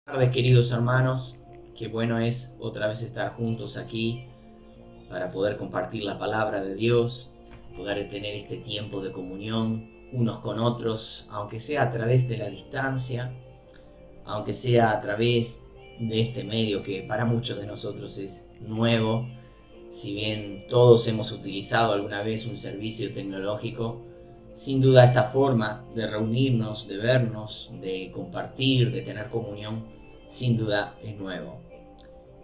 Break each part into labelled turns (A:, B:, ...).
A: Buenas tardes, queridos hermanos. Qué bueno es otra vez estar juntos aquí para poder compartir la palabra de Dios, poder tener este tiempo de comunión unos con otros, aunque sea a través de la distancia, aunque sea a través de este medio que para muchos de nosotros es nuevo. Si bien todos hemos utilizado alguna vez un servicio tecnológico, sin duda esta forma de reunirnos, de vernos, de compartir, de tener comunión, sin duda es nuevo.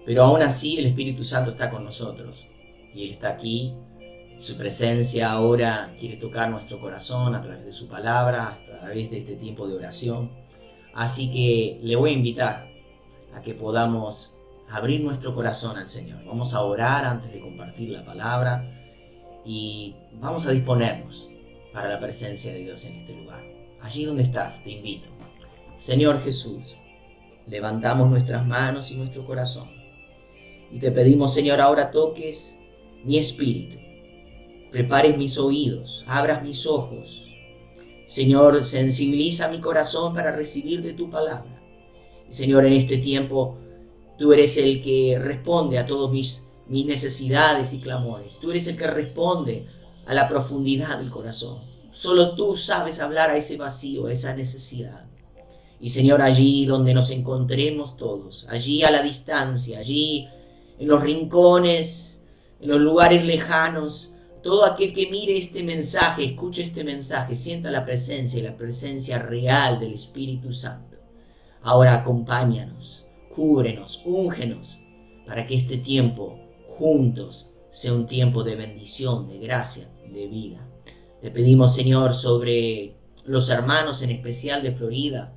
A: Pero aún así el Espíritu Santo está con nosotros y Él está aquí. Su presencia ahora quiere tocar nuestro corazón a través de su palabra, a través de este tiempo de oración. Así que le voy a invitar a que podamos abrir nuestro corazón al Señor. Vamos a orar antes de compartir la palabra y vamos a disponernos para la presencia de Dios en este lugar. Allí donde estás, te invito. Señor Jesús, levantamos nuestras manos y nuestro corazón y te pedimos, Señor, ahora toques mi espíritu, prepares mis oídos, abras mis ojos. Señor, sensibiliza mi corazón para recibir de tu palabra. Y Señor, en este tiempo tú eres el que responde a todas mis necesidades y clamores. Tú eres el que responde a la profundidad del corazón. Solo tú sabes hablar a ese vacío, a esa necesidad. Y Señor, allí donde nos encontremos todos, allí a la distancia, allí en los rincones, en los lugares lejanos, todo aquel que mire este mensaje, escuche este mensaje, sienta la presencia y la presencia real del Espíritu Santo. Ahora acompáñanos, cúbrenos, úngenos, para que este tiempo juntos sea un tiempo de bendición, de gracia, de vida. Te pedimos, Señor, sobre los hermanos, en especial de Florida,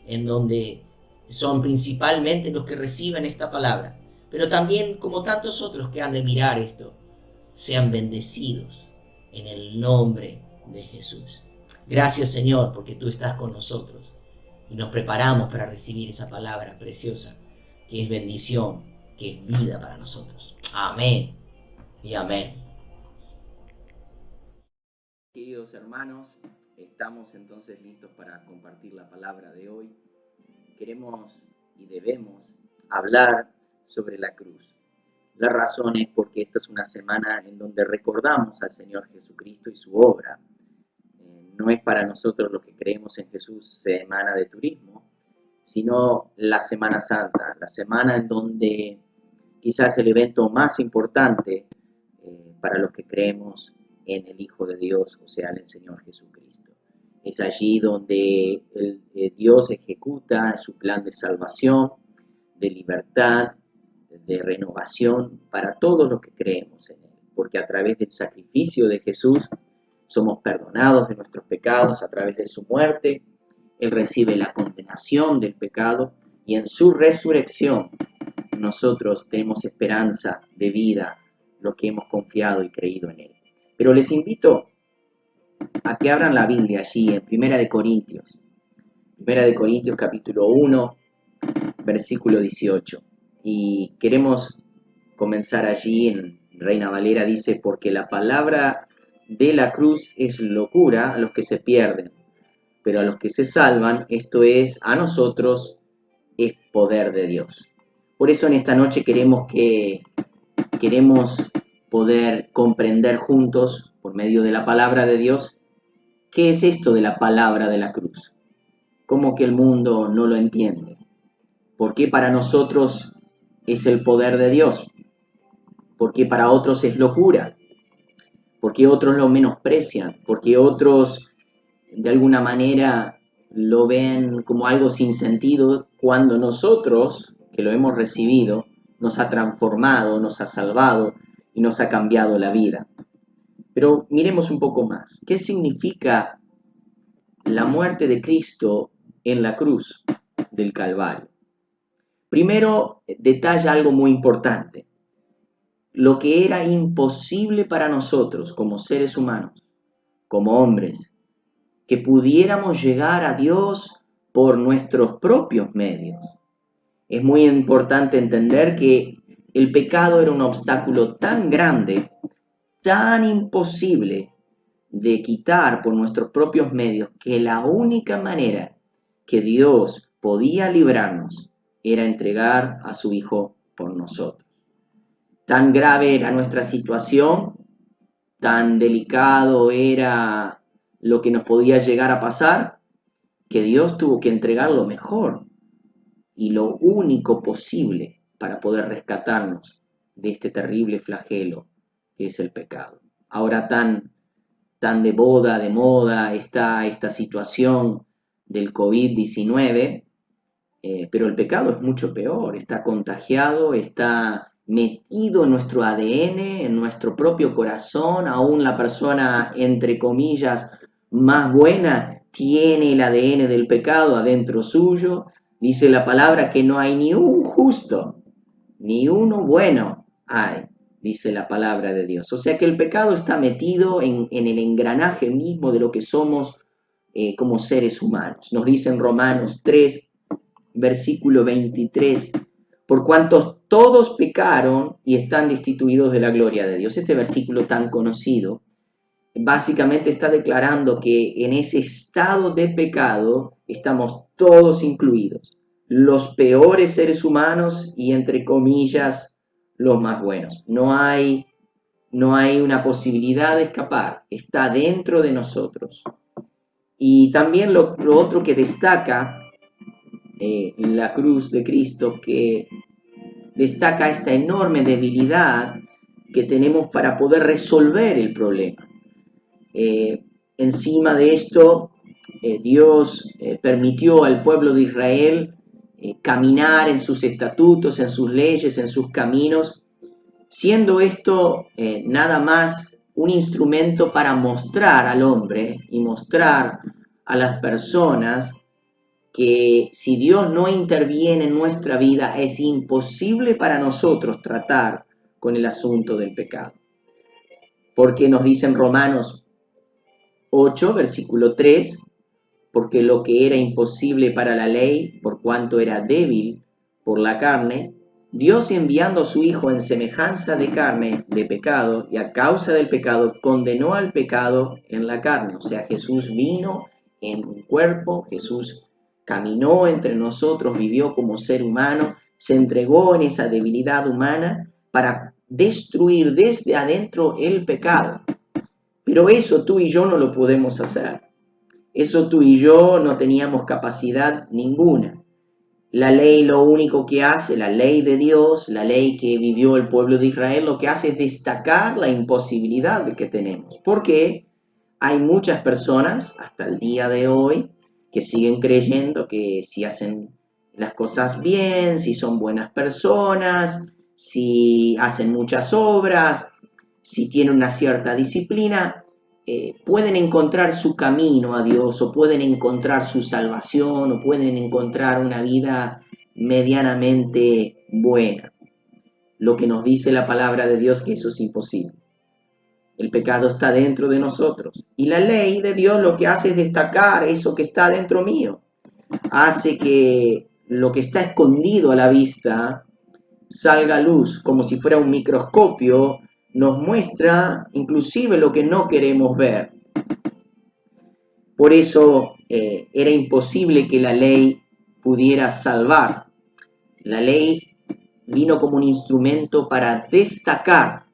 A: en donde son principalmente los que reciben esta palabra, pero también como tantos otros que han de mirar esto, sean bendecidos en el nombre de Jesús. Gracias, Señor, porque tú estás con nosotros y nos preparamos para recibir esa palabra preciosa que es bendición, que es vida para nosotros. Amén y amén. Queridos hermanos, estamos entonces listos para compartir la palabra de hoy. Queremos y debemos hablar sobre la cruz. La razón es porque esta es una semana en donde recordamos al Señor Jesucristo y su obra. No es para nosotros los que creemos en Jesús semana de turismo, sino la Semana Santa, la semana en donde quizás el evento más importante para los que creemos en el Hijo de Dios, o sea, en el Señor Jesucristo. Es allí donde Dios ejecuta su plan de salvación, de libertad, de renovación para todos los que creemos en Él, porque a través del sacrificio de Jesús somos perdonados de nuestros pecados, a través de su muerte Él recibe la condenación del pecado y en su resurrección nosotros tenemos esperanza de vida, lo que hemos confiado y creído en Él. Pero les invito a que abran la Biblia allí en Primera de Corintios. Primera de Corintios capítulo 1, versículo 18. Y queremos comenzar allí en Reina Valera, dice, porque la palabra de la cruz es locura a los que se pierden, pero a los que se salvan, esto es, a nosotros, es poder de Dios. Por eso en esta noche queremos poder comprender juntos, por medio de la palabra de Dios, qué es esto de la palabra de la cruz. Cómo que el mundo no lo entiende. ¿Por qué para nosotros es el poder de Dios? ¿Por qué para otros es locura? ¿Por qué otros lo menosprecian? ¿Por qué otros de alguna manera lo ven como algo sin sentido cuando nosotros, que lo hemos recibido, nos ha transformado, nos ha salvado y nos ha cambiado la vida? Pero miremos un poco más. ¿Qué significa la muerte de Cristo en la cruz del Calvario? Primero, detalla algo muy importante. Lo que era imposible para nosotros como seres humanos, como hombres, que pudiéramos llegar a Dios por nuestros propios medios. Es muy importante entender que el pecado era un obstáculo tan grande, tan imposible de quitar por nuestros propios medios, que la única manera que Dios podía librarnos
B: era entregar a su Hijo por nosotros. Tan grave era nuestra situación, tan delicado era lo que nos podía llegar a pasar, que Dios tuvo que entregar lo mejor y lo único posible para poder rescatarnos de este terrible flagelo que es el pecado. Ahora tan de moda está esta situación del COVID-19, pero el pecado es mucho peor, está contagiado, está metido en nuestro ADN, en nuestro propio corazón, aún la persona, entre comillas, más buena, tiene el ADN del pecado adentro suyo. Dice la palabra que no hay ni un justo, ni uno bueno hay, dice la palabra de Dios. O sea que el pecado está metido en el engranaje mismo de lo que somos como seres humanos. Nos dice en Romanos 3, versículo 23, por cuantos todos pecaron y están destituidos de la gloria de Dios. Este versículo tan conocido básicamente está declarando que en ese estado de pecado estamos todos incluidos, los peores seres humanos y entre comillas los más buenos. No hay una posibilidad de escapar, está dentro de nosotros. Y también lo otro que destaca la cruz de Cristo, que destaca esta enorme debilidad que tenemos para poder resolver el problema. Encima de esto, Dios permitió al pueblo de Israel caminar en sus estatutos, en sus leyes, en sus caminos, siendo esto nada más un instrumento para mostrar al hombre y mostrar a las personas que si Dios no interviene en nuestra vida, es imposible para nosotros tratar con el asunto del pecado. Porque nos dicen Romanos 8, versículo 3, porque lo que era imposible para la ley, por cuanto era débil por la carne, Dios enviando a su Hijo en semejanza de carne, de pecado, y a causa del pecado, condenó al pecado en la carne. O sea, Jesús vino en un cuerpo, Jesús caminó entre nosotros, vivió como ser humano, se entregó en esa debilidad humana para destruir desde adentro el pecado. Pero eso tú y yo no lo podemos hacer. Eso tú y yo no teníamos capacidad ninguna. La ley lo único que hace, la ley de Dios, la ley que vivió el pueblo de Israel, lo que hace es destacar la imposibilidad que tenemos. Porque hay muchas personas hasta el día de hoy que siguen creyendo que si hacen las cosas bien, si son buenas personas, si hacen muchas obras, si tienen una cierta disciplina, pueden encontrar su camino a Dios o pueden encontrar su salvación o pueden encontrar una vida medianamente buena. Lo que nos dice la palabra de Dios que eso es imposible. El pecado está dentro de nosotros. Y la ley de Dios lo que hace es destacar eso que está dentro mío. Hace que lo que está escondido a la vista salga a luz, como si fuera un microscopio, nos muestra inclusive lo que no queremos ver. Por eso era imposible que la ley pudiera salvar. La ley vino como un instrumento para destacar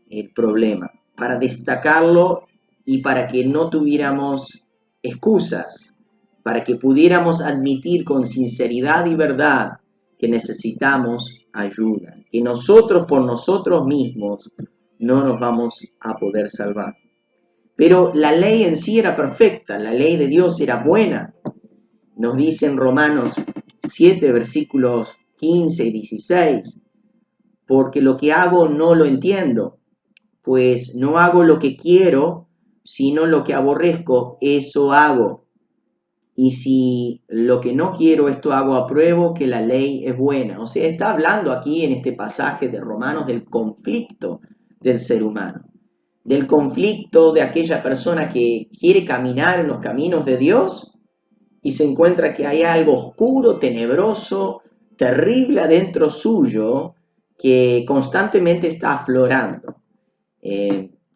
B: el problema, para destacarlo y para que no tuviéramos excusas, para que pudiéramos admitir con sinceridad y verdad que necesitamos ayuda, que nosotros por nosotros mismos no nos vamos a poder salvar. Pero la ley en sí era perfecta, la ley de Dios era buena. Nos dice en Romanos 7, versículos 15 y 16, porque lo que hago no lo entiendo, pues no hago lo que quiero, sino lo que aborrezco, eso hago. Y si lo que no quiero, esto hago, apruebo que la ley es buena. O sea, está hablando aquí en este pasaje de Romanos del conflicto del ser humano, del conflicto de aquella persona que quiere caminar en los caminos de Dios y se encuentra que hay algo oscuro, tenebroso, terrible adentro suyo que constantemente está aflorando.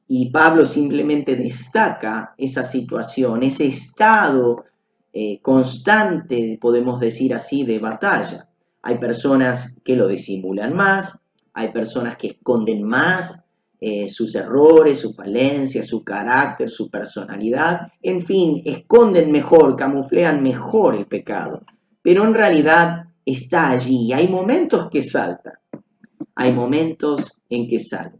B: Y Pablo simplemente destaca esa situación, ese estado constante, podemos decir así, de batalla. Hay personas que lo disimulan más, hay personas que esconden más sus errores, sus falencias, su carácter, su personalidad, en fin, esconden mejor, camuflean mejor el pecado, pero en realidad está allí. Hay momentos que salta, hay momentos en que sale.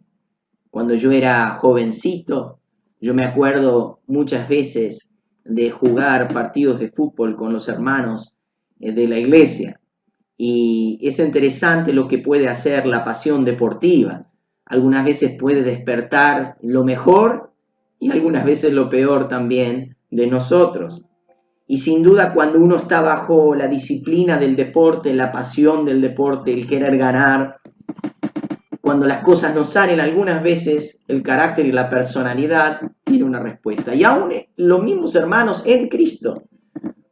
B: Cuando yo era jovencito, yo me acuerdo muchas veces de jugar partidos de fútbol con los hermanos de la iglesia. Y es interesante lo que puede hacer la pasión deportiva. Algunas veces puede despertar lo mejor y algunas veces lo peor también de nosotros. Y sin duda cuando uno está bajo la disciplina del deporte, la pasión del deporte, el querer ganar, cuando las cosas no salen, algunas veces el carácter y la personalidad tienen una respuesta. Y aún los mismos hermanos en Cristo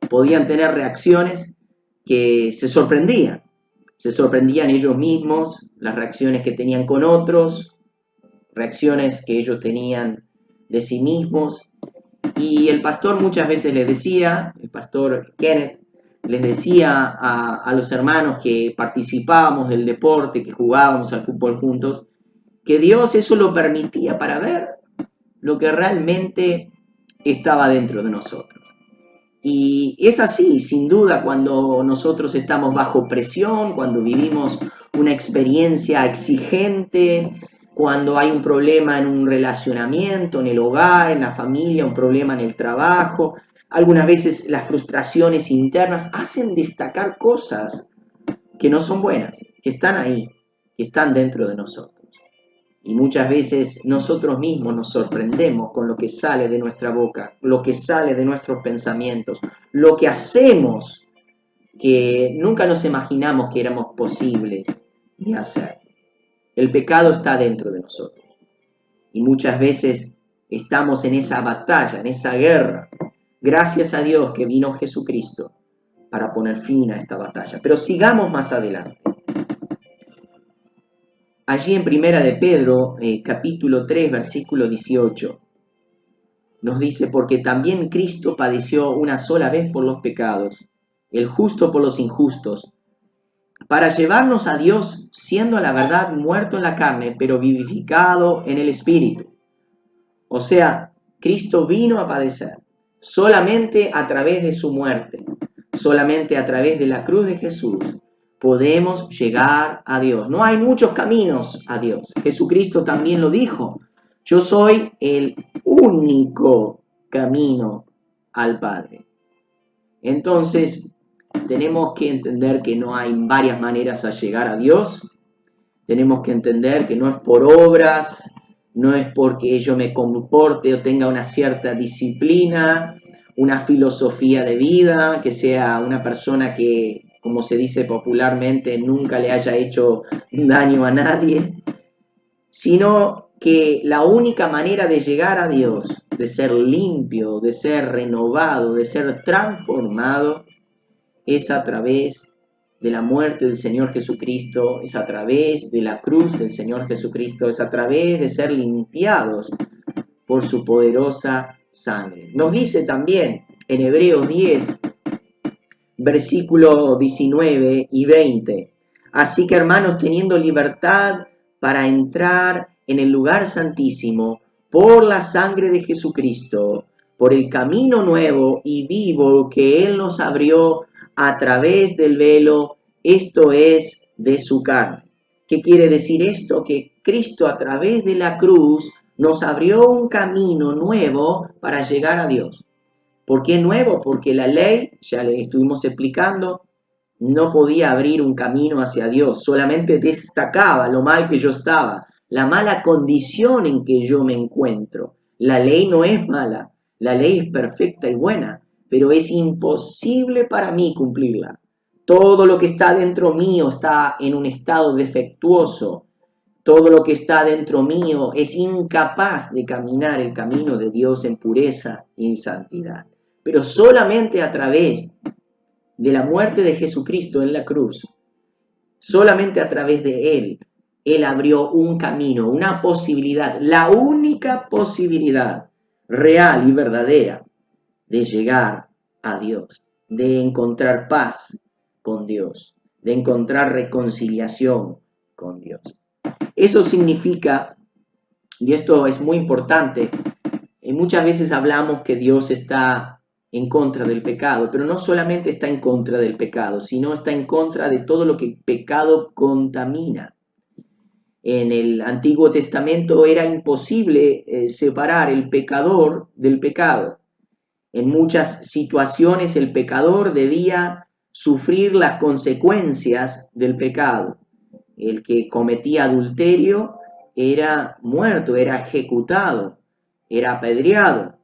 B: podían tener reacciones que se sorprendían ellos mismos, las reacciones que tenían con otros, reacciones que ellos tenían de sí mismos. Y el pastor muchas veces les decía, el pastor Kenneth, les decía a los hermanos que participábamos del deporte, que jugábamos al fútbol juntos, que Dios eso lo permitía para ver lo que realmente estaba dentro de nosotros. Y es así, sin duda, cuando nosotros estamos bajo presión, cuando vivimos una experiencia exigente, cuando hay un problema en un relacionamiento, en el hogar, en la familia, un problema en el trabajo. Algunas veces las frustraciones internas hacen destacar cosas que no son buenas, que están ahí, que están dentro de nosotros. Y muchas veces nosotros mismos nos sorprendemos con lo que sale de nuestra boca, lo que sale de nuestros pensamientos, lo que hacemos que nunca nos imaginamos que éramos posibles de hacer. El pecado está dentro de nosotros. Y muchas veces estamos en esa batalla, en esa guerra. Gracias a Dios que vino Jesucristo para poner fin a esta batalla. Pero sigamos más adelante. Allí en Primera de Pedro, capítulo 3, versículo 18, nos dice, porque también Cristo padeció una sola vez por los pecados, el justo por los injustos, para llevarnos a Dios, siendo a la verdad muerto en la carne, pero vivificado en el Espíritu. O sea, Cristo vino a padecer solamente a través de su muerte, solamente a través de la cruz de Jesús podemos llegar a Dios. No hay muchos caminos a Dios. Jesucristo también lo dijo. Yo soy el único camino al Padre. Entonces, tenemos que entender que no hay varias maneras a llegar a Dios. Tenemos que entender que no es por obras, no es porque yo me comporte o tenga una cierta disciplina, una filosofía de vida, que sea una persona que, como se dice popularmente, nunca le haya hecho daño a nadie, sino que la única manera de llegar a Dios, de ser limpio, de ser renovado, de ser transformado, es a través de la muerte del Señor Jesucristo, es a través de la cruz del Señor Jesucristo, es a través de ser limpiados por su poderosa sangre. Nos dice también en Hebreos 10, versículos 19 y 20, así que hermanos, teniendo libertad para entrar en el lugar santísimo por la sangre de Jesucristo, por el camino nuevo y vivo que Él nos abrió a través del velo, esto es, de su carne. ¿Qué quiere decir esto? Que Cristo a través de la cruz nos abrió un camino nuevo para llegar a Dios. ¿Por qué nuevo? Porque la ley, ya le estuvimos explicando, no podía abrir un camino hacia Dios, solamente destacaba lo mal que yo estaba, la mala condición en que yo me encuentro. La ley no es mala, la ley es perfecta y buena, pero es imposible para mí cumplirla. Todo lo que está dentro mío está en un estado defectuoso. Todo lo que está dentro mío es incapaz de caminar el camino de Dios en pureza y en santidad. Pero solamente a través de la muerte de Jesucristo en la cruz, solamente a través de Él abrió un camino, una posibilidad, la única posibilidad real y verdadera de llegar a Dios, de encontrar paz con Dios, de encontrar reconciliación con Dios. Eso significa, y esto es muy importante, muchas veces hablamos que Dios está en contra del pecado, pero no solamente está en contra del pecado, sino está en contra de todo lo que el pecado contamina. En el Antiguo Testamento era imposible separar el pecador del pecado. En muchas situaciones el pecador debía sufrir las consecuencias del pecado. El que cometía adulterio era muerto, era ejecutado, era apedreado.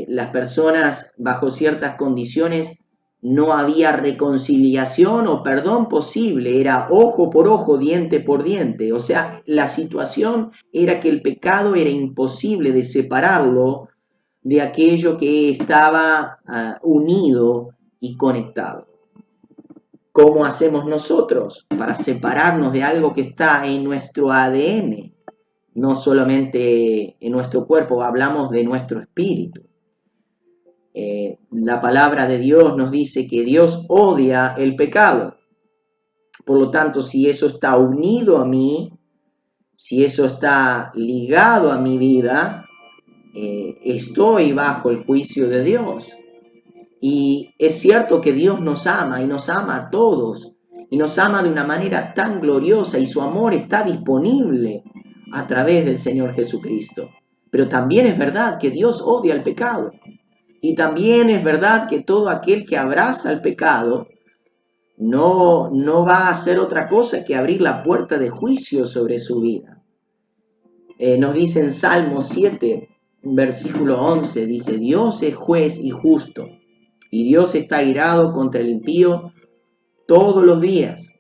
B: Las personas bajo ciertas condiciones no había reconciliación o perdón posible, era ojo por ojo, diente por diente. O sea, la situación era que el pecado era imposible de separarlo de aquello que estaba unido y conectado. ¿Cómo hacemos nosotros para separarnos de algo que está en nuestro ADN? No solamente en nuestro cuerpo, hablamos de nuestro espíritu. La palabra de Dios nos dice que Dios odia el pecado. Por lo tanto, si eso está unido a mí, si eso está ligado a mi vida, estoy bajo el juicio de Dios. Y es cierto que Dios nos ama y nos ama a todos y nos ama de una manera tan gloriosa y su amor está disponible a través del Señor Jesucristo. Pero también es verdad que Dios odia el pecado. Y también es verdad que todo aquel que abraza el pecado no va a hacer otra cosa que abrir la puerta de juicio sobre su vida. Nos dice en Salmo 7, versículo 11, dice, Dios es juez y justo, y Dios está airado contra el impío todos los días.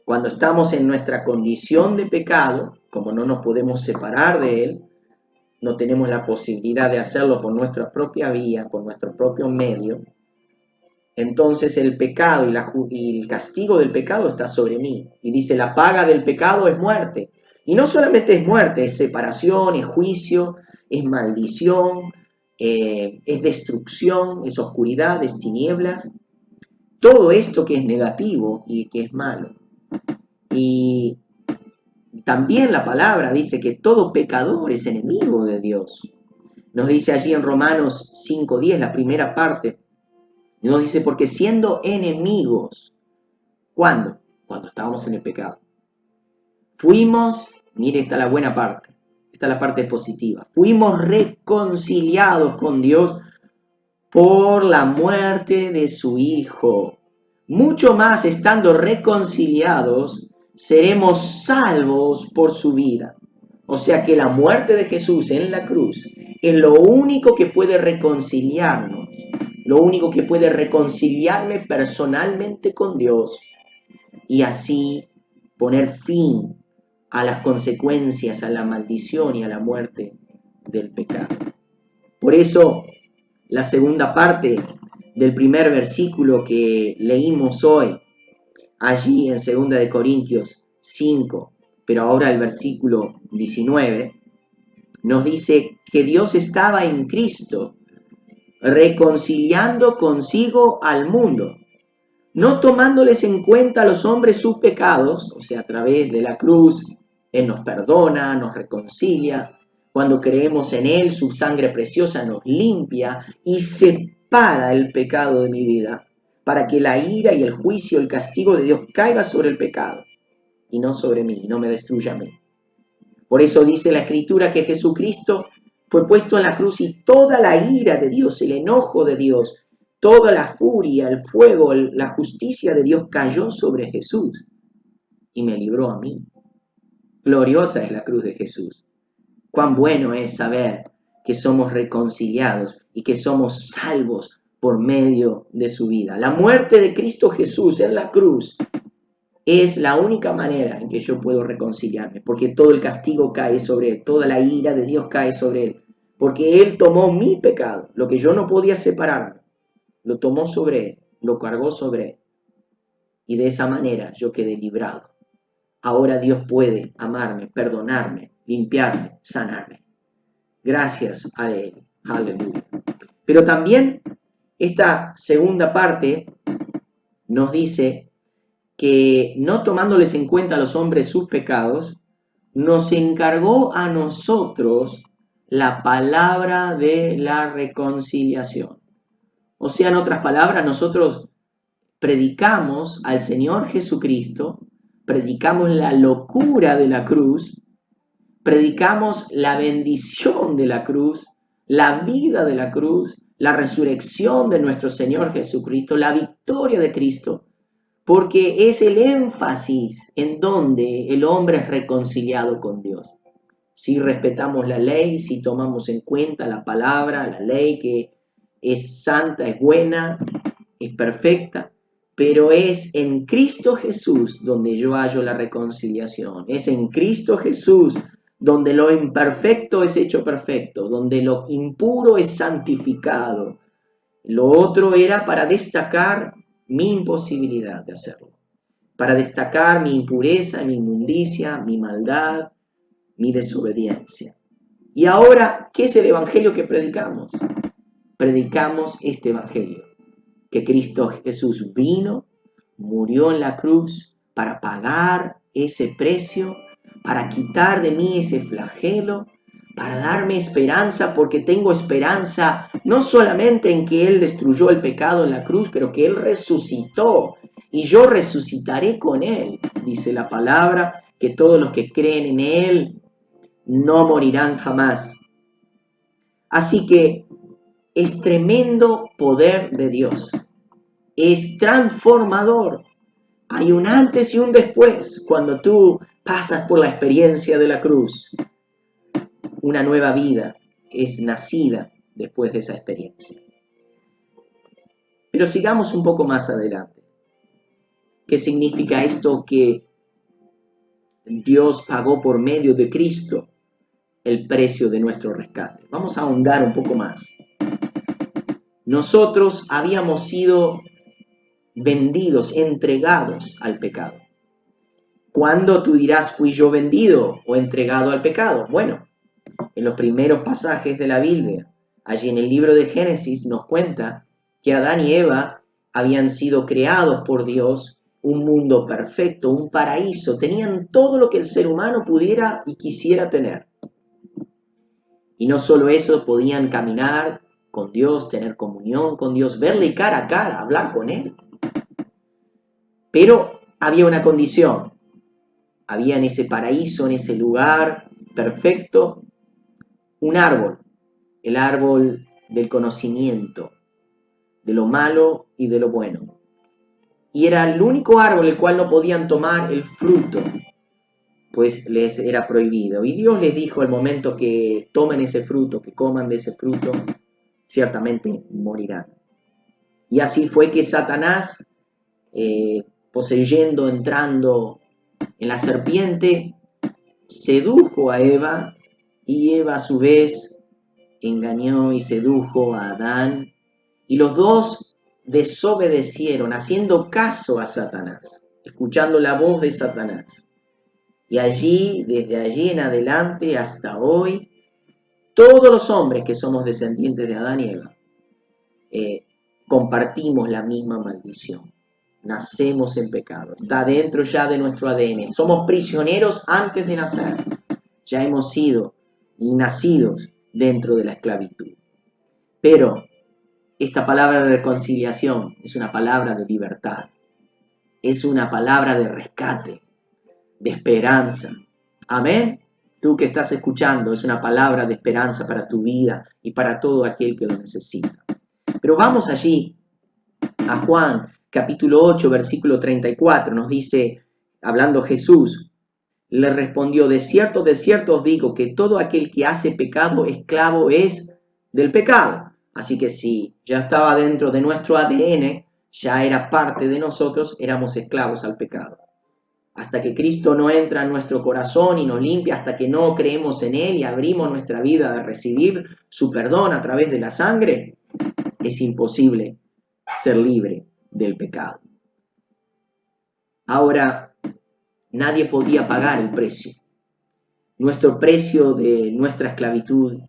B: Cuando estamos en nuestra condición de pecado, como no nos podemos separar de Él, no tenemos la posibilidad de hacerlo por nuestra propia vía, por nuestro propio medio, entonces el pecado y el castigo del pecado está sobre mí. Y dice, la paga del pecado es muerte. Y no solamente es muerte, es separación, es juicio, es maldición, es destrucción, es oscuridad, es tinieblas. Todo esto que es negativo y que es malo. Y también la palabra dice que todo pecador es enemigo de Dios. Nos dice allí en Romanos 5:10, la primera parte, nos dice, porque siendo enemigos, ¿cuándo? Cuando estábamos en el pecado. Fuimos, mire, esta es la buena parte, esta es la parte positiva, fuimos reconciliados con Dios por la muerte de su Hijo. Mucho más estando reconciliados, seremos salvos por su vida. O sea que la muerte de Jesús en la cruz es lo único que puede reconciliarnos, lo único que puede reconciliarme personalmente con Dios y así poner fin a las consecuencias, a la maldición y a la muerte del pecado. Por eso, la segunda parte del primer versículo que leímos hoy, allí en 2 de Corintios 5, pero ahora el versículo 19, nos dice que Dios estaba en Cristo, reconciliando consigo al mundo, no tomándoles en cuenta a los hombres sus pecados, o sea, a través de la cruz, Él nos perdona, nos reconcilia. Cuando creemos en Él, su sangre preciosa nos limpia y separa el pecado de mi vida, para que la ira y el juicio, el castigo de Dios caiga sobre el pecado y no sobre mí, y no me destruya a mí. Por eso dice la Escritura que Jesucristo fue puesto en la cruz y toda la ira de Dios, el enojo de Dios, toda la furia, el fuego, la justicia de Dios cayó sobre Jesús y me libró a mí. Gloriosa es la cruz de Jesús. Cuán bueno es saber que somos reconciliados y que somos salvos por medio de su vida. La muerte de Cristo Jesús en la cruz es la única manera en que yo puedo reconciliarme, porque todo el castigo cae sobre Él, toda la ira de Dios cae sobre Él, porque Él tomó mi pecado, lo que yo no podía separarme, lo tomó sobre Él, lo cargó sobre Él, y de esa manera yo quedé librado. Ahora Dios puede amarme, perdonarme, limpiarme, sanarme. Gracias a Él. Aleluya. Pero también esta segunda parte nos dice que no tomándoles en cuenta a los hombres sus pecados, nos encargó a nosotros la palabra de la reconciliación. O sea, en otras palabras, nosotros predicamos al Señor Jesucristo, predicamos la locura de la cruz, predicamos la bendición de la cruz, la vida de la cruz, la resurrección de nuestro Señor Jesucristo, la victoria de Cristo, porque es el énfasis en donde el hombre es reconciliado con Dios. Si respetamos la ley, si tomamos en cuenta la palabra, la ley que es santa, es buena, es perfecta, pero es en Cristo Jesús donde yo hallo la reconciliación. Es en Cristo Jesús donde lo imperfecto es hecho perfecto, donde lo impuro es santificado. Lo otro era para destacar mi imposibilidad de hacerlo, para destacar mi impureza, mi inmundicia, mi maldad, mi desobediencia. Y ahora, ¿qué es el evangelio que predicamos? Predicamos este evangelio, que Cristo Jesús vino, murió en la cruz para pagar ese precio, para quitar de mí ese flagelo, para darme esperanza, porque tengo esperanza no solamente en que Él destruyó el pecado en la cruz, pero que Él resucitó y yo resucitaré con Él. Dice la palabra que todos los que creen en Él no morirán jamás. Así que es tremendo poder de Dios. Es transformador. Hay un antes y un después cuando tú pasas por la experiencia de la cruz. Una nueva vida es nacida después de esa experiencia. Pero sigamos un poco más adelante. ¿Qué significa esto que Dios pagó por medio de Cristo el precio de nuestro rescate? Vamos a ahondar un poco más. Nosotros habíamos sido vendidos, entregados al pecado. ¿Cuándo tú dirás fui yo vendido o entregado al pecado? Bueno, en los primeros pasajes de la Biblia, allí en el libro de Génesis nos cuenta que Adán y Eva habían sido creados por Dios, un mundo perfecto, un paraíso, tenían todo lo que el ser humano pudiera y quisiera tener. Y no solo eso, podían caminar con Dios, tener comunión con Dios, verle cara a cara, hablar con Él. Pero había una condición, había en ese paraíso, en ese lugar perfecto, un árbol, el árbol del conocimiento, de lo malo y de lo bueno. Y era el único árbol el cual no podían tomar el fruto, pues les era prohibido. Y Dios les dijo al momento que tomen ese fruto, que coman de ese fruto, ciertamente morirán. Y así fue que Satanás, poseyendo, entrando en la serpiente, sedujo a Eva y Eva a su vez engañó y sedujo a Adán y los dos desobedecieron, haciendo caso a Satanás, escuchando la voz de Satanás. Y allí, desde allí en adelante hasta hoy, todos los hombres que somos descendientes de Adán y Eva, compartimos la misma maldición. Nacemos en pecado, está dentro ya de nuestro ADN. Somos prisioneros antes de nacer. Ya hemos sido y nacidos dentro de la esclavitud. Pero esta palabra de reconciliación es una palabra de libertad. Es una palabra de rescate, de esperanza. Amén. Tú que estás escuchando, es una palabra de esperanza para tu vida y para todo aquel que lo necesita. Pero vamos allí a Juan capítulo 8, versículo 34, nos dice, hablando Jesús, le respondió, de cierto os digo que todo aquel que hace pecado, esclavo es del pecado. Así que si ya estaba dentro de nuestro ADN, ya era parte de nosotros, éramos esclavos al pecado. Hasta que Cristo no entra en nuestro corazón y nos limpia, hasta que no creemos en Él y abrimos nuestra vida a recibir su perdón a través de la sangre, es imposible ser libre del pecado. Ahora, nadie podía pagar el precio. Nuestro precio de nuestra esclavitud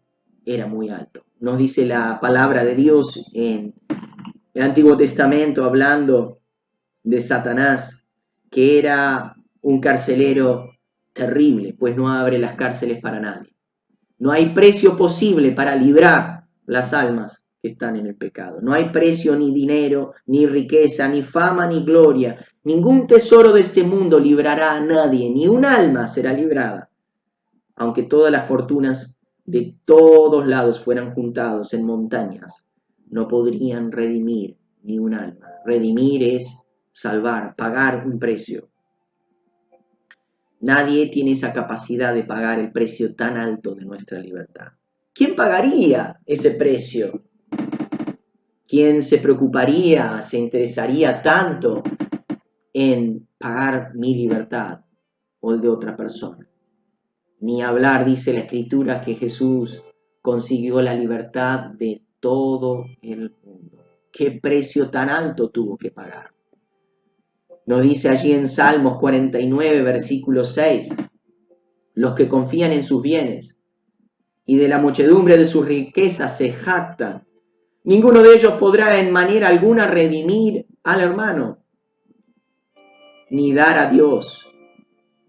B: era muy alto. Nos dice la palabra de Dios en el Antiguo Testamento, hablando de Satanás, que era un carcelero terrible, pues no abre las cárceles para nadie. No hay precio posible para librar las almas que están en el pecado. No hay precio, ni dinero, ni riqueza, ni fama, ni gloria. Ningún tesoro de este mundo librará a nadie, ni un alma será librada. Aunque todas las fortunas de todos lados fueran juntados en montañas, no podrían redimir ni un alma. Redimir es salvar, pagar un precio. Nadie tiene esa capacidad de pagar el precio tan alto de nuestra libertad. ¿Quién pagaría ese precio? ¿Quién se preocuparía, se interesaría tanto en pagar mi libertad o el de otra persona? Ni hablar, dice la Escritura, que Jesús consiguió la libertad de todo el mundo. ¿Qué precio tan alto tuvo que pagar? Nos dice allí en Salmos 49, versículo 6, los que confían en sus bienes y de la muchedumbre de sus riquezas se jactan. Ninguno de ellos podrá en manera alguna redimir al hermano, ni dar a Dios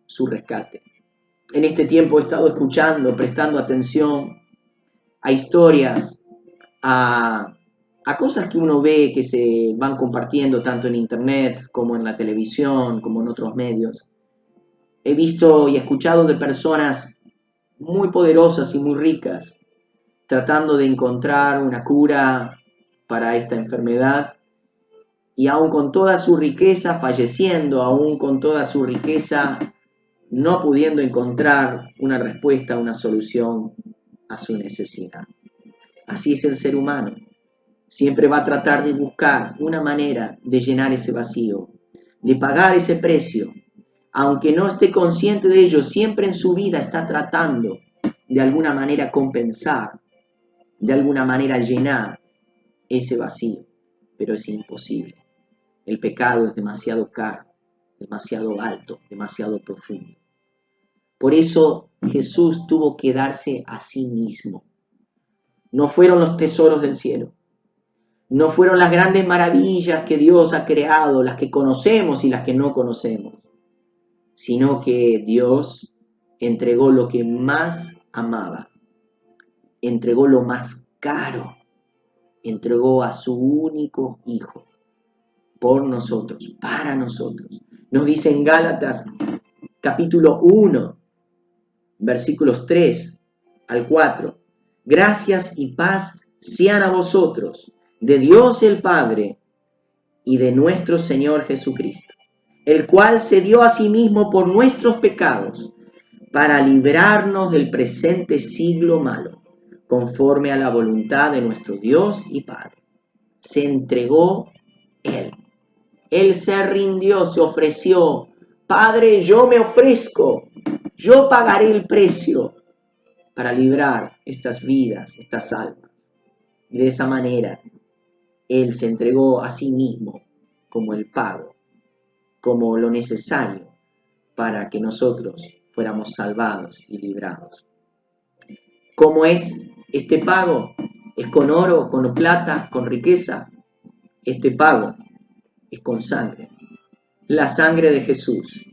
B: su rescate. En este tiempo he estado escuchando, prestando atención a historias, a cosas que uno ve que se van compartiendo tanto en internet como en la televisión, como en otros medios. He visto y escuchado de personas muy poderosas y muy ricas tratando de encontrar una cura para esta enfermedad y aún con toda su riqueza falleciendo, aún con toda su riqueza no pudiendo encontrar una respuesta, una solución a su necesidad. Así es el ser humano. Siempre va a tratar de buscar una manera de llenar ese vacío, de pagar ese precio. Aunque no esté consciente de ello, siempre en su vida está tratando de alguna manera compensar, de alguna manera llenar ese vacío, pero es imposible. El pecado es demasiado caro, demasiado alto, demasiado profundo. Por eso Jesús tuvo que darse a sí mismo. No fueron los tesoros del cielo, no fueron las grandes maravillas que Dios ha creado, las que conocemos y las que no conocemos, sino que Dios entregó lo que más amaba, entregó lo más caro, entregó a su único Hijo por nosotros, para nosotros. Nos dice en Gálatas capítulo 1, versículos 3 al 4, gracias y paz sean a vosotros, de Dios el Padre y de nuestro Señor Jesucristo, el cual se dio a sí mismo por nuestros pecados, para librarnos del presente siglo malo, conforme a la voluntad de nuestro Dios y Padre. Se entregó Él. Él se rindió, se ofreció. Padre, yo me ofrezco, yo pagaré el precio para librar estas vidas, estas almas. Y de esa manera, Él se entregó a sí mismo como el pago, como lo necesario para que nosotros fuéramos salvados y librados. ¿Cómo es este pago? ¿Es con oro, con plata, con riqueza? Este pago es con sangre, la sangre de Jesús.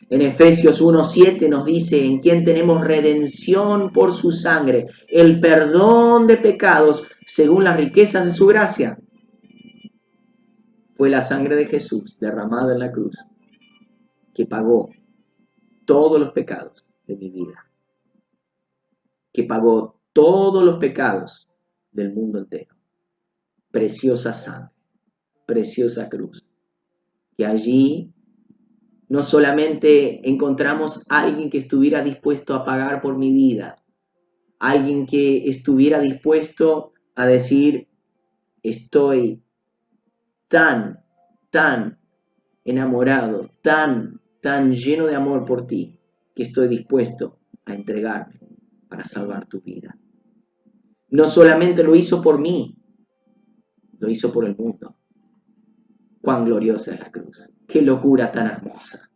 B: En Efesios 1:7 nos dice, en quien tenemos redención por su sangre, el perdón de pecados según las riquezas de su gracia. Fue la sangre de Jesús derramada en la cruz que pagó todos los pecados de mi vida, que pagó todos los pecados del mundo entero. Preciosa sangre, preciosa cruz, que allí no solamente encontramos a alguien que estuviera dispuesto a pagar por mi vida, alguien que estuviera dispuesto a decir, estoy tan enamorado, tan lleno de amor por ti, que estoy dispuesto a entregarme para salvar tu vida. No solamente lo hizo por mí, lo hizo por el mundo. Cuán gloriosa es la cruz. Qué locura tan hermosa.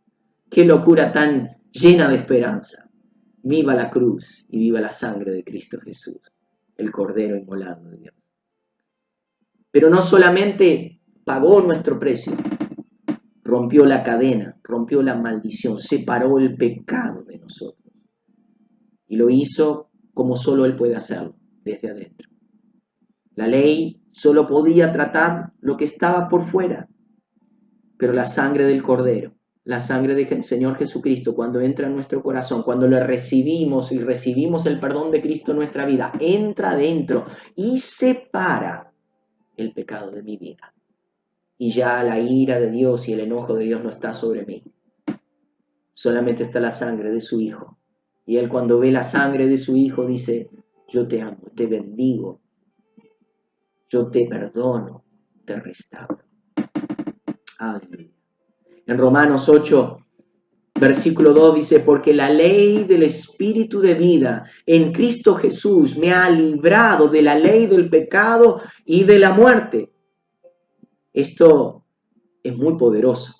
B: Qué locura tan llena de esperanza. Viva la cruz y viva la sangre de Cristo Jesús, el Cordero inmolado de Dios. Pero no solamente pagó nuestro precio, rompió la cadena, rompió la maldición, separó el pecado de nosotros. Y lo hizo como solo Él puede hacerlo, desde adentro. La ley solo podía tratar lo que estaba por fuera, pero la sangre del Cordero, la sangre del Señor Jesucristo, cuando entra en nuestro corazón, cuando le recibimos y recibimos el perdón de Cristo en nuestra vida, entra adentro y separa el pecado de mi vida. Y ya la ira de Dios y el enojo de Dios no está sobre mí. Solamente está la sangre de su Hijo. Y Él, cuando ve la sangre de su Hijo, dice: yo te amo, te bendigo, yo te perdono, te restauro. Aleluya. En Romanos 8, versículo 2 dice: porque la ley del Espíritu de vida en Cristo Jesús me ha librado de la ley del pecado y de la muerte. Esto es muy poderoso.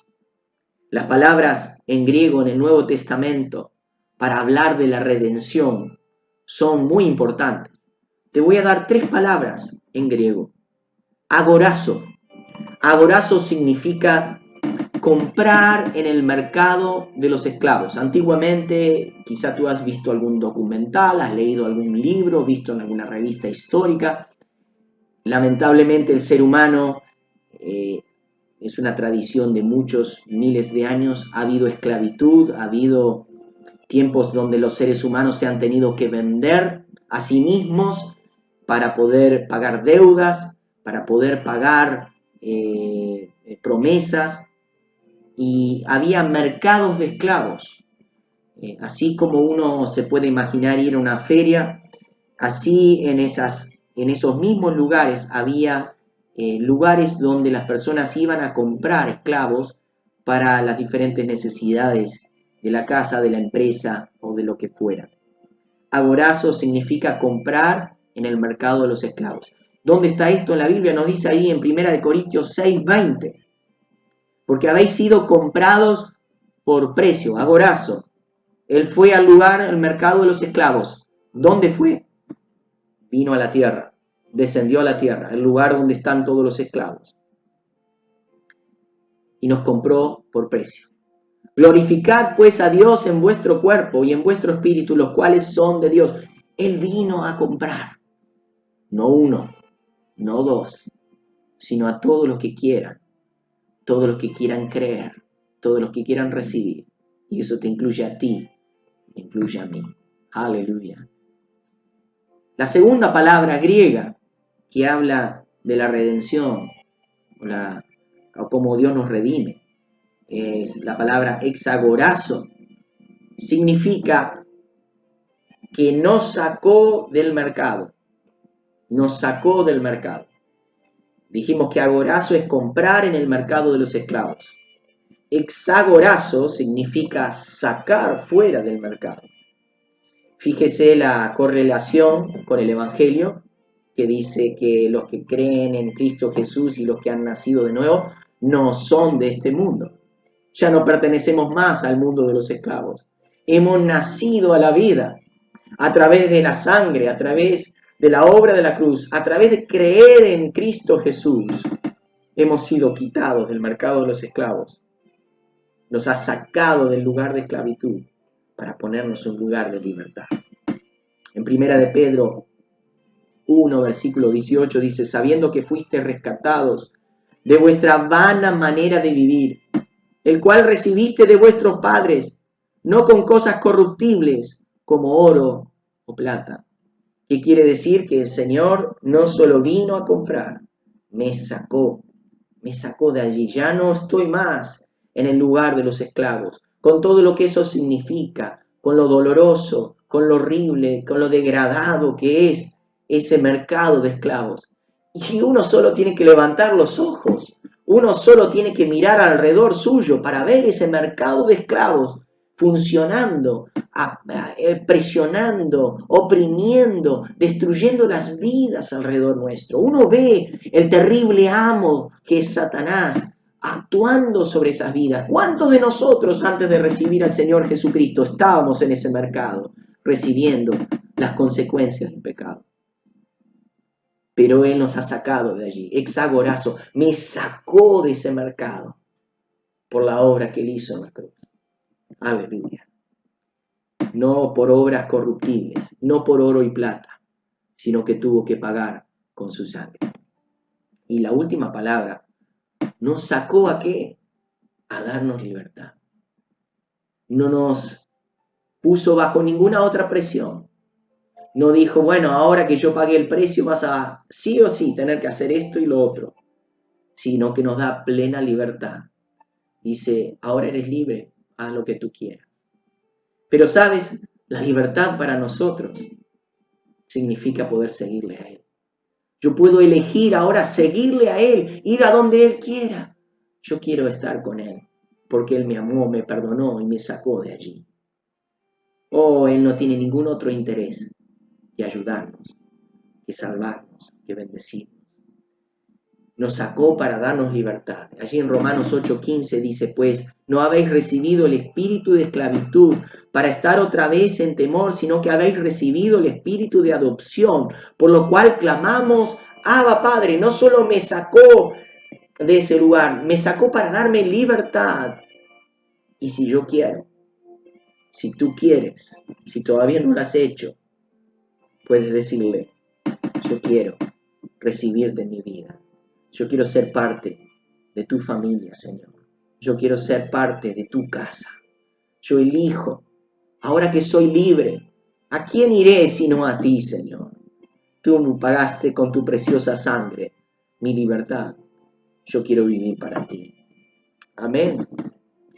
B: Las palabras en griego en el Nuevo Testamento para hablar de la redención son muy importantes. Te voy a dar 3 palabras en griego. Agorazo. Agorazo significa comprar en el mercado de los esclavos. Antiguamente, quizá tú has visto algún documental, has leído algún libro, visto en alguna revista histórica. Lamentablemente el ser humano es una tradición de muchos miles de años. Ha habido esclavitud, ha habido tiempos donde los seres humanos se han tenido que vender a sí mismos para poder pagar deudas, para poder pagar promesas, y había mercados de esclavos. Así como uno se puede imaginar ir a una feria, así en esos mismos lugares había lugares donde las personas iban a comprar esclavos para las diferentes necesidades de la casa, de la empresa o de lo que fuera. Agorazo significa comprar en el mercado de los esclavos. ¿Dónde está esto en la Biblia? Nos dice ahí en 1 Corintios 6:20. Porque habéis sido comprados por precio, agorazo. Él fue al lugar, al mercado de los esclavos. ¿Dónde fue? Vino a la tierra, descendió a la tierra, el lugar donde están todos los esclavos. Y nos compró por precio. Glorificad pues a Dios en vuestro cuerpo y en vuestro espíritu, los cuales son de Dios. Él vino a comprar, no uno, no dos, sino a todos los que quieran, todos los que quieran creer, todos los que quieran recibir. Y eso te incluye a ti, me incluye a mí. Aleluya. La segunda palabra griega que habla de la redención, o cómo Dios nos redime, es la palabra exagorazo. Significa que nos sacó del mercado. Nos sacó del mercado. Dijimos que agorazo es comprar en el mercado de los esclavos. Exagorazo significa sacar fuera del mercado. Fíjese la correlación con el Evangelio, que dice que los que creen en Cristo Jesús y los que han nacido de nuevo no son de este mundo. Ya no pertenecemos más al mundo de los esclavos. Hemos nacido a la vida a través de la sangre, a través de la obra de la cruz, a través de creer en Cristo Jesús. Hemos sido quitados del mercado de los esclavos. Nos ha sacado del lugar de esclavitud para ponernos en un lugar de libertad. En 1 de Pedro 1, versículo 18 dice: sabiendo que fuiste rescatados de vuestra vana manera de vivir, el cual recibiste de vuestros padres, no con cosas corruptibles como oro o plata. ¿Qué quiere decir? Que el Señor no solo vino a comprar, me sacó de allí. Ya no estoy más en el lugar de los esclavos, con todo lo que eso significa, con lo doloroso, con lo horrible, con lo degradado que es ese mercado de esclavos. Y uno solo tiene que levantar los ojos, uno solo tiene que mirar alrededor suyo para ver ese mercado de esclavos funcionando, presionando, oprimiendo, destruyendo las vidas alrededor nuestro. Uno ve el terrible amo que es Satanás actuando sobre esas vidas. ¿Cuántos de nosotros antes de recibir al Señor Jesucristo estábamos en ese mercado recibiendo las consecuencias del pecado? Pero Él nos ha sacado de allí. Exagorazo, me sacó de ese mercado por la obra que Él hizo en la cruz. Aleluya. No por obras corruptibles, no por oro y plata, sino que tuvo que pagar con su sangre. Y la última palabra, ¿nos sacó a qué? A darnos libertad. No nos puso bajo ninguna otra presión. No dijo, bueno, ahora que yo pagué el precio vas a sí o sí tener que hacer esto y lo otro, sino que nos da plena libertad. Dice, ahora eres libre, haz lo que tú quieras. Pero sabes, la libertad para nosotros significa poder seguirle a Él. Yo puedo elegir ahora seguirle a Él, ir a donde Él quiera. Yo quiero estar con Él, porque Él me amó, me perdonó y me sacó de allí. Oh, Él no tiene ningún otro interés que ayudarnos, que salvarnos, que bendecirnos. Nos sacó para darnos libertad. Allí en Romanos 8:15 dice, pues, no habéis recibido el espíritu de esclavitud para estar otra vez en temor, sino que habéis recibido el espíritu de adopción, por lo cual clamamos, Abba Padre. No solo me sacó de ese lugar, me sacó para darme libertad. Y si yo quiero, si tú quieres, si todavía no lo has hecho, puedes decirle, yo quiero recibirte en mi vida. Yo quiero ser parte de tu familia, Señor. Yo quiero ser parte de tu casa. Yo elijo, ahora que soy libre, ¿a quién iré sino a ti, Señor? Tú pagaste con tu preciosa sangre mi libertad. Yo quiero vivir para ti. Amén.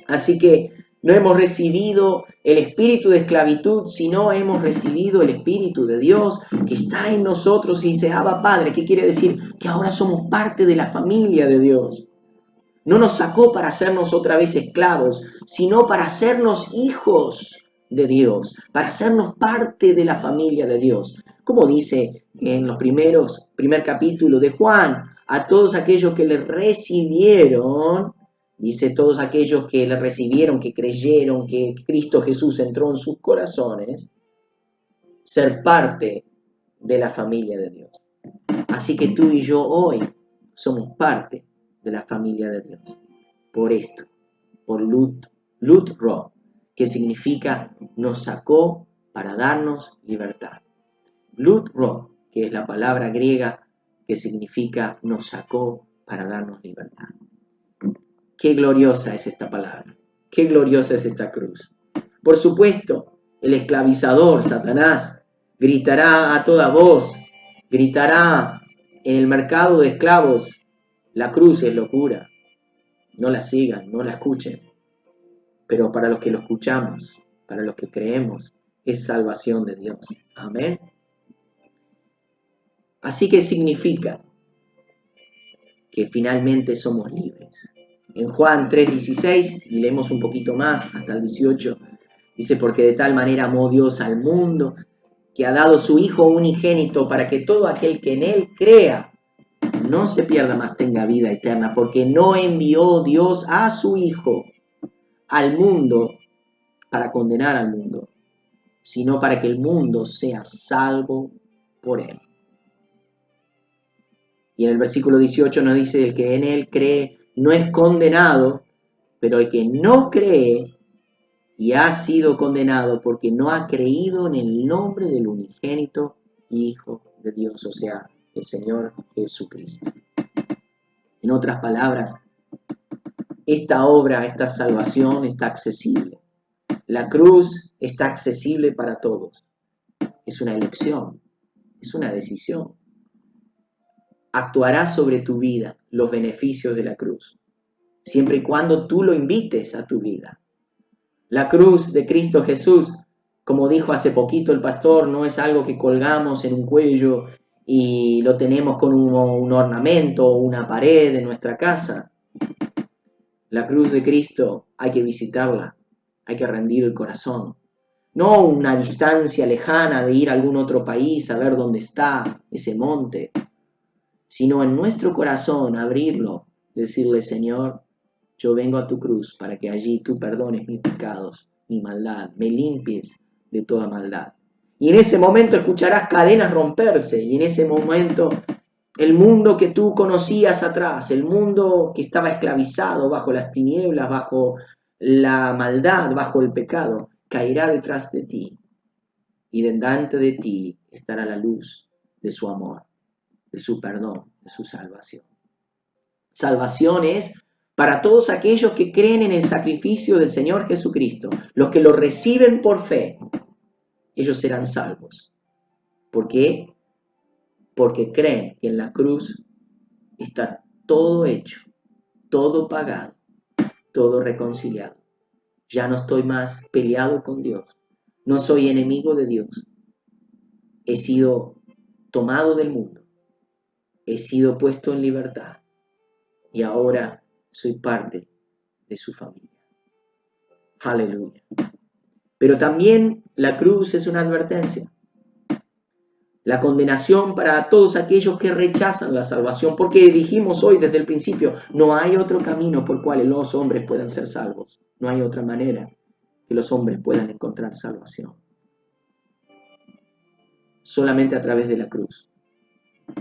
B: Así que no hemos recibido el espíritu de esclavitud, sino hemos recibido el espíritu de Dios que está en nosotros y dice, Abba Padre. ¿Qué quiere decir? Que ahora somos parte de la familia de Dios. No nos sacó para hacernos otra vez esclavos, sino para hacernos hijos de Dios, para hacernos parte de la familia de Dios. Como dice en los primer capítulo de Juan, a todos aquellos que le recibieron, dice todos aquellos que le recibieron, que creyeron que Cristo Jesús entró en sus corazones, ser parte de la familia de Dios. Así que tú y yo hoy somos parte de la familia de Dios. Por esto, por Lutro, que significa nos sacó para darnos libertad. Lutro, que es la palabra griega que significa nos sacó para darnos libertad. Qué gloriosa es esta palabra, qué gloriosa es esta cruz. Por supuesto, el esclavizador, Satanás, gritará a toda voz, gritará en el mercado de esclavos, la cruz es locura, no la sigan, no la escuchen. Pero para los que lo escuchamos, para los que creemos, es salvación de Dios. Amén. Así que significa que finalmente somos libres. En Juan 3:16, y leemos un poquito más hasta el 18, dice, porque de tal manera amó Dios al mundo, que ha dado su Hijo unigénito para que todo aquel que en Él crea no se pierda, más tenga vida eterna, porque no envió Dios a su Hijo al mundo para condenar al mundo, sino para que el mundo sea salvo por Él. Y en el versículo 18 nos dice, el que en Él cree no es condenado, pero el que no cree y ha sido condenado porque no ha creído en el nombre del unigénito Hijo de Dios, o sea, el Señor Jesucristo. En otras palabras, esta obra, esta salvación está accesible. La cruz está accesible para todos. Es una elección, es una decisión. Actuará sobre tu vida los beneficios de la cruz, siempre y cuando tú lo invites a tu vida. La cruz de Cristo Jesús, como dijo hace poquito el pastor, no es algo que colgamos en un cuello y lo tenemos con un ornamento o una pared en nuestra casa. La cruz de Cristo hay que visitarla, hay que rendir el corazón. No una distancia lejana de ir a algún otro país a ver dónde está ese monte, sino en nuestro corazón abrirlo, decirle, Señor, yo vengo a tu cruz para que allí tú perdones mis pecados, mi maldad, me limpies de toda maldad. Y en ese momento escucharás cadenas romperse, y en ese momento El mundo que tú conocías atrás, el mundo que estaba esclavizado bajo las tinieblas, bajo la maldad, bajo el pecado, caerá detrás de ti. Y delante de ti estará la luz de su amor, de su perdón, de su salvación. Salvación es para todos aquellos que creen en el sacrificio del Señor Jesucristo, los que lo reciben por fe, ellos serán salvos. ¿Por qué? Porque creen que en la cruz está todo hecho, todo pagado, todo reconciliado. Ya no estoy más peleado con Dios, no soy enemigo de Dios. He sido tomado del mundo, he sido puesto en libertad y ahora soy parte de su familia. Aleluya. Pero también la cruz es una advertencia. La condenación para todos aquellos que rechazan la salvación, porque dijimos hoy desde el principio, no hay otro camino por el cual los hombres puedan ser salvos. No hay otra manera que los hombres puedan encontrar salvación. Solamente a través de la cruz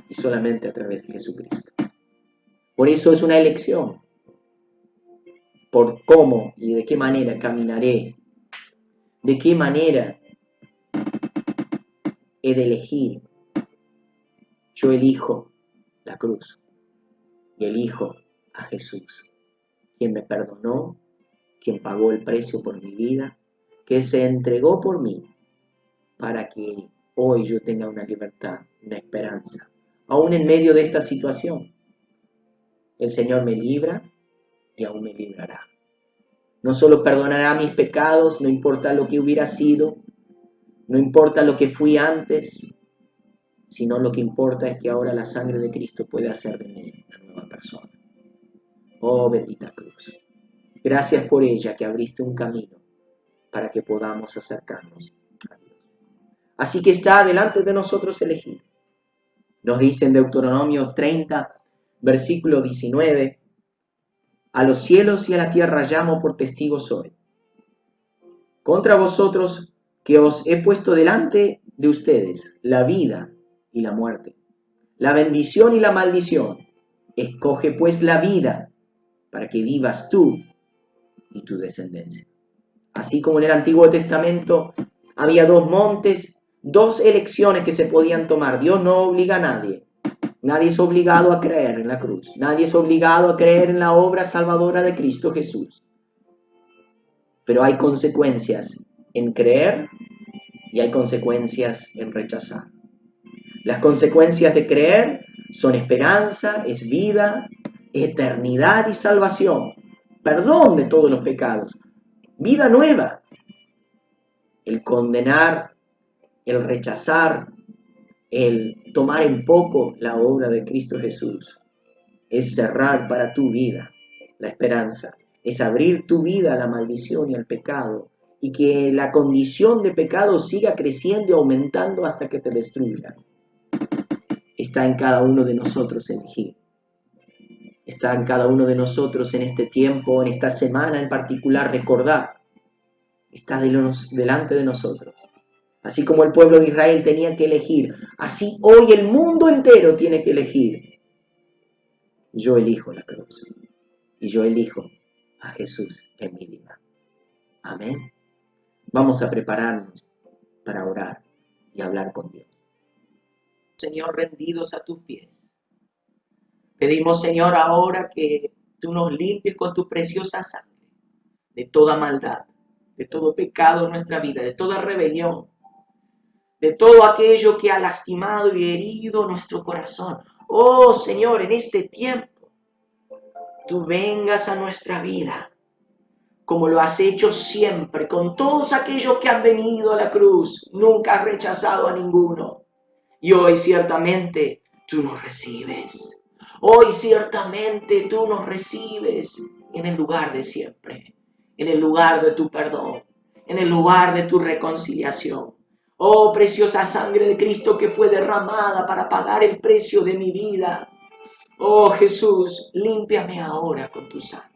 B: y solamente a través de Jesucristo. Por eso es una elección. Por cómo y de qué manera caminaré, de qué manera he de elegir. Yo elijo la cruz y elijo a Jesús, quien me perdonó, quien pagó el precio por mi vida, que se entregó por mí para que hoy yo tenga una libertad, una esperanza. Aún en medio de esta situación, el Señor me libra y aún me librará. No solo perdonará mis pecados, no importa lo que hubiera sido, no importa lo que fui antes, sino lo que importa es que ahora la sangre de Cristo puede hacer de mí una nueva persona. Oh, bendita cruz. Gracias por ella que abriste un camino para que podamos acercarnos a Dios. Así que está delante de nosotros elegir. Nos dice en Deuteronomio 30, versículo 19, a los cielos y a la tierra llamo por testigos hoy, contra vosotros que os he puesto delante de ustedes la vida y la muerte, la bendición y la maldición. Escoge pues la vida para que vivas tú y tu descendencia. Así como en el Antiguo Testamento había dos montes, dos elecciones que se podían tomar. Dios no obliga a nadie. Nadie es obligado a creer en la cruz. Nadie es obligado a creer en la obra salvadora de Cristo Jesús. Pero hay consecuencias en creer y hay consecuencias en rechazar. Las consecuencias de creer son esperanza, es vida, eternidad y salvación, perdón de todos los pecados, vida nueva. El condenar, el rechazar, el tomar en poco la obra de Cristo Jesús, es cerrar para tu vida la esperanza, es abrir tu vida a la maldición y al pecado, y que la condición de pecado siga creciendo y aumentando hasta que te destruya. Está en cada uno de nosotros elegir. Está en cada uno de nosotros en este tiempo, en esta semana en particular, recordar. Está delante de nosotros. Así como el pueblo de Israel tenía que elegir, así hoy el mundo entero tiene que elegir. Yo elijo la cruz y yo elijo a Jesús en mi vida. Amén. Vamos a prepararnos para orar y hablar con Dios. Señor, rendidos a tus pies. Pedimos, Señor, ahora que tú nos limpies con tu preciosa sangre de toda maldad, de todo pecado en nuestra vida, de toda rebelión, de todo aquello que ha lastimado y herido nuestro corazón. Oh, Señor, en este tiempo, tú vengas a nuestra vida, como lo has hecho siempre, con todos aquellos que han venido a la cruz. Nunca has rechazado a ninguno. Y hoy ciertamente tú nos recibes. Hoy ciertamente tú nos recibes en el lugar de siempre, en el lugar de tu perdón, en el lugar de tu reconciliación. Oh, preciosa sangre de Cristo que fue derramada para pagar el precio de mi vida. Oh, Jesús, límpiame ahora con tu sangre.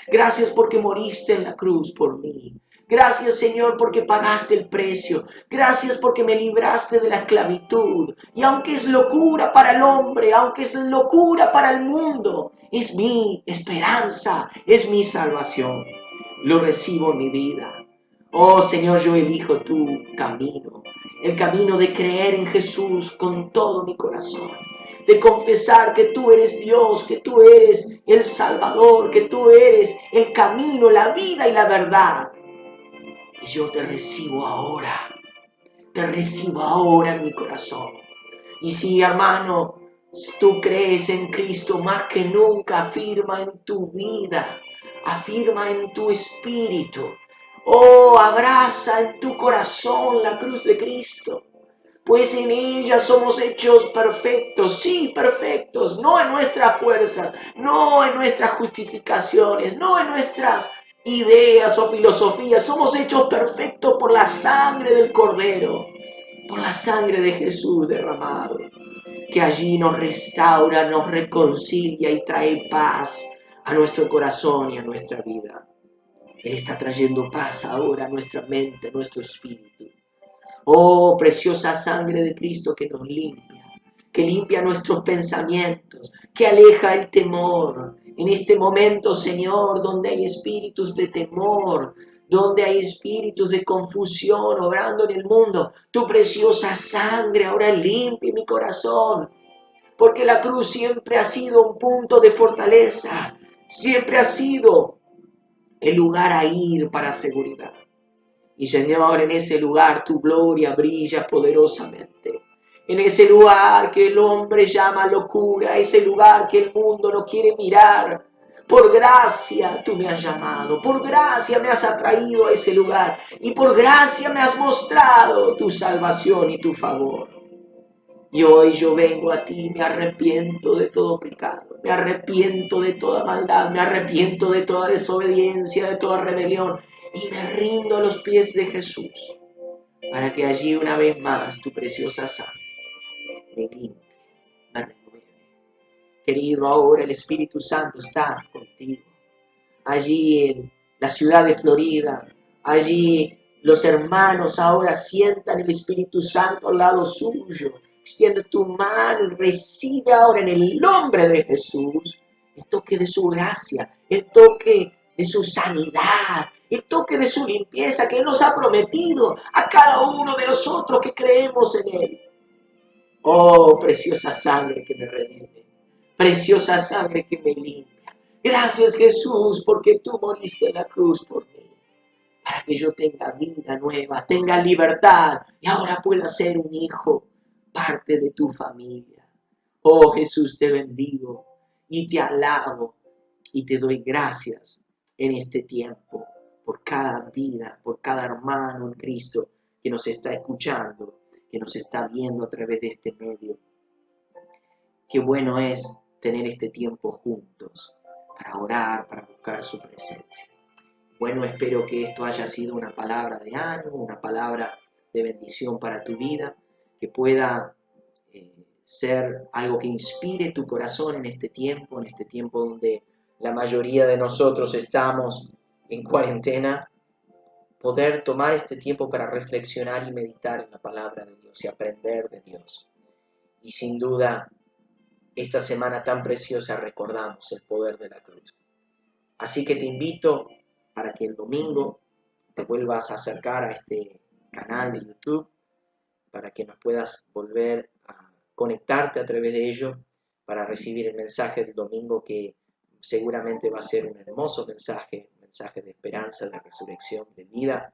B: Gracias porque moriste en la cruz por mí. Gracias, Señor, porque pagaste el precio. Gracias porque me libraste de la esclavitud. Y aunque es locura para el hombre, aunque es locura para el mundo, es mi esperanza, es mi salvación. Lo recibo en mi vida. Oh, Señor, yo elijo tu camino. El camino de creer en Jesús con todo mi corazón, de confesar que tú eres Dios, que tú eres el Salvador, que tú eres el camino, la vida y la verdad. Y yo te recibo ahora en mi corazón. Y si, hermano, tú crees en Cristo más que nunca, afirma en tu vida, afirma en tu espíritu. Oh, abraza en tu corazón la cruz de Cristo, pues en ella somos hechos perfectos, sí, perfectos, no en nuestras fuerzas, no en nuestras justificaciones, no en nuestras ideas o filosofías, somos hechos perfectos por la sangre del Cordero, por la sangre de Jesús derramado, que allí nos restaura, nos reconcilia y trae paz a nuestro corazón y a nuestra vida. Él está trayendo paz ahora a nuestra mente, a nuestro espíritu. Oh, preciosa sangre de Cristo que limpia nuestros pensamientos, que aleja el temor. En este momento, Señor, donde hay espíritus de temor, donde hay espíritus de confusión obrando en el mundo, tu preciosa sangre ahora limpie mi corazón, porque la cruz siempre ha sido un punto de fortaleza, siempre ha sido el lugar a ir para seguridad. Y Señor, en ese lugar tu gloria brilla poderosamente. En ese lugar que el hombre llama locura, ese lugar que el mundo no quiere mirar. Por gracia tú me has llamado, por gracia me has atraído a ese lugar y por gracia me has mostrado tu salvación y tu favor. Y hoy yo vengo a ti, me arrepiento de todo pecado, me arrepiento de toda maldad, me arrepiento de toda desobediencia, de toda rebelión, y me rindo a los pies de Jesús, para que allí una vez más tu preciosa sangre me limpie, me renueve. Querido, ahora el Espíritu Santo está contigo. Allí en la ciudad de Florida, allí los hermanos ahora sientan el Espíritu Santo al lado suyo. Extiende tu mano y recibe ahora en el nombre de Jesús el toque de su gracia, el toque de su sanidad, el toque de su limpieza que Él nos ha prometido a cada uno de nosotros que creemos en Él. Oh, preciosa sangre que me redime, preciosa sangre que me limpia. Gracias, Jesús, porque tú moriste en la cruz por mí, para que yo tenga vida nueva, tenga libertad y ahora pueda ser un hijo, parte de tu familia. Oh, Jesús, te bendigo y te alabo y te doy gracias en este tiempo por cada vida, por cada hermano en Cristo que nos está escuchando, que nos está viendo a través de este medio. Qué bueno es tener este tiempo juntos para orar, para buscar su presencia. Bueno, espero que esto haya sido una palabra de ánimo, una palabra de bendición para tu vida, que pueda ser algo que inspire tu corazón en este tiempo donde la mayoría de nosotros estamos en cuarentena, poder tomar este tiempo para reflexionar y meditar en la palabra de Dios y aprender de Dios. Y sin duda, esta semana tan preciosa recordamos el poder de la cruz. Así que te invito para que el domingo te vuelvas a acercar a este canal de YouTube, para que nos puedas volver a conectarte a través de ello, para recibir el mensaje del domingo, que seguramente va a ser un hermoso mensaje, un mensaje de esperanza, de resurrección, de vida,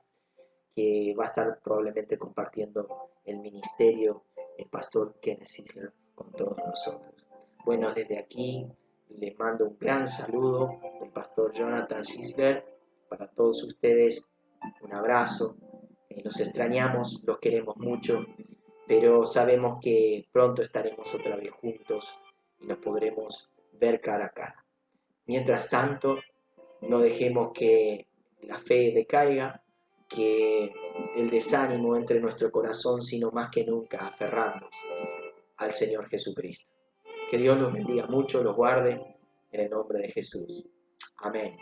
B: que va a estar probablemente compartiendo el ministerio, el pastor Kenneth Sisler, con todos nosotros. Bueno, desde aquí les mando un gran saludo del pastor Jonathan Sisler para todos ustedes. Un abrazo. Los extrañamos, los queremos mucho, pero sabemos que pronto estaremos otra vez juntos y nos podremos ver cara a cara. Mientras tanto, no dejemos que la fe decaiga, que el desánimo entre en nuestro corazón, sino más que nunca aferrarnos al Señor Jesucristo. Que Dios los bendiga mucho, los guarde, en el nombre de Jesús. Amén.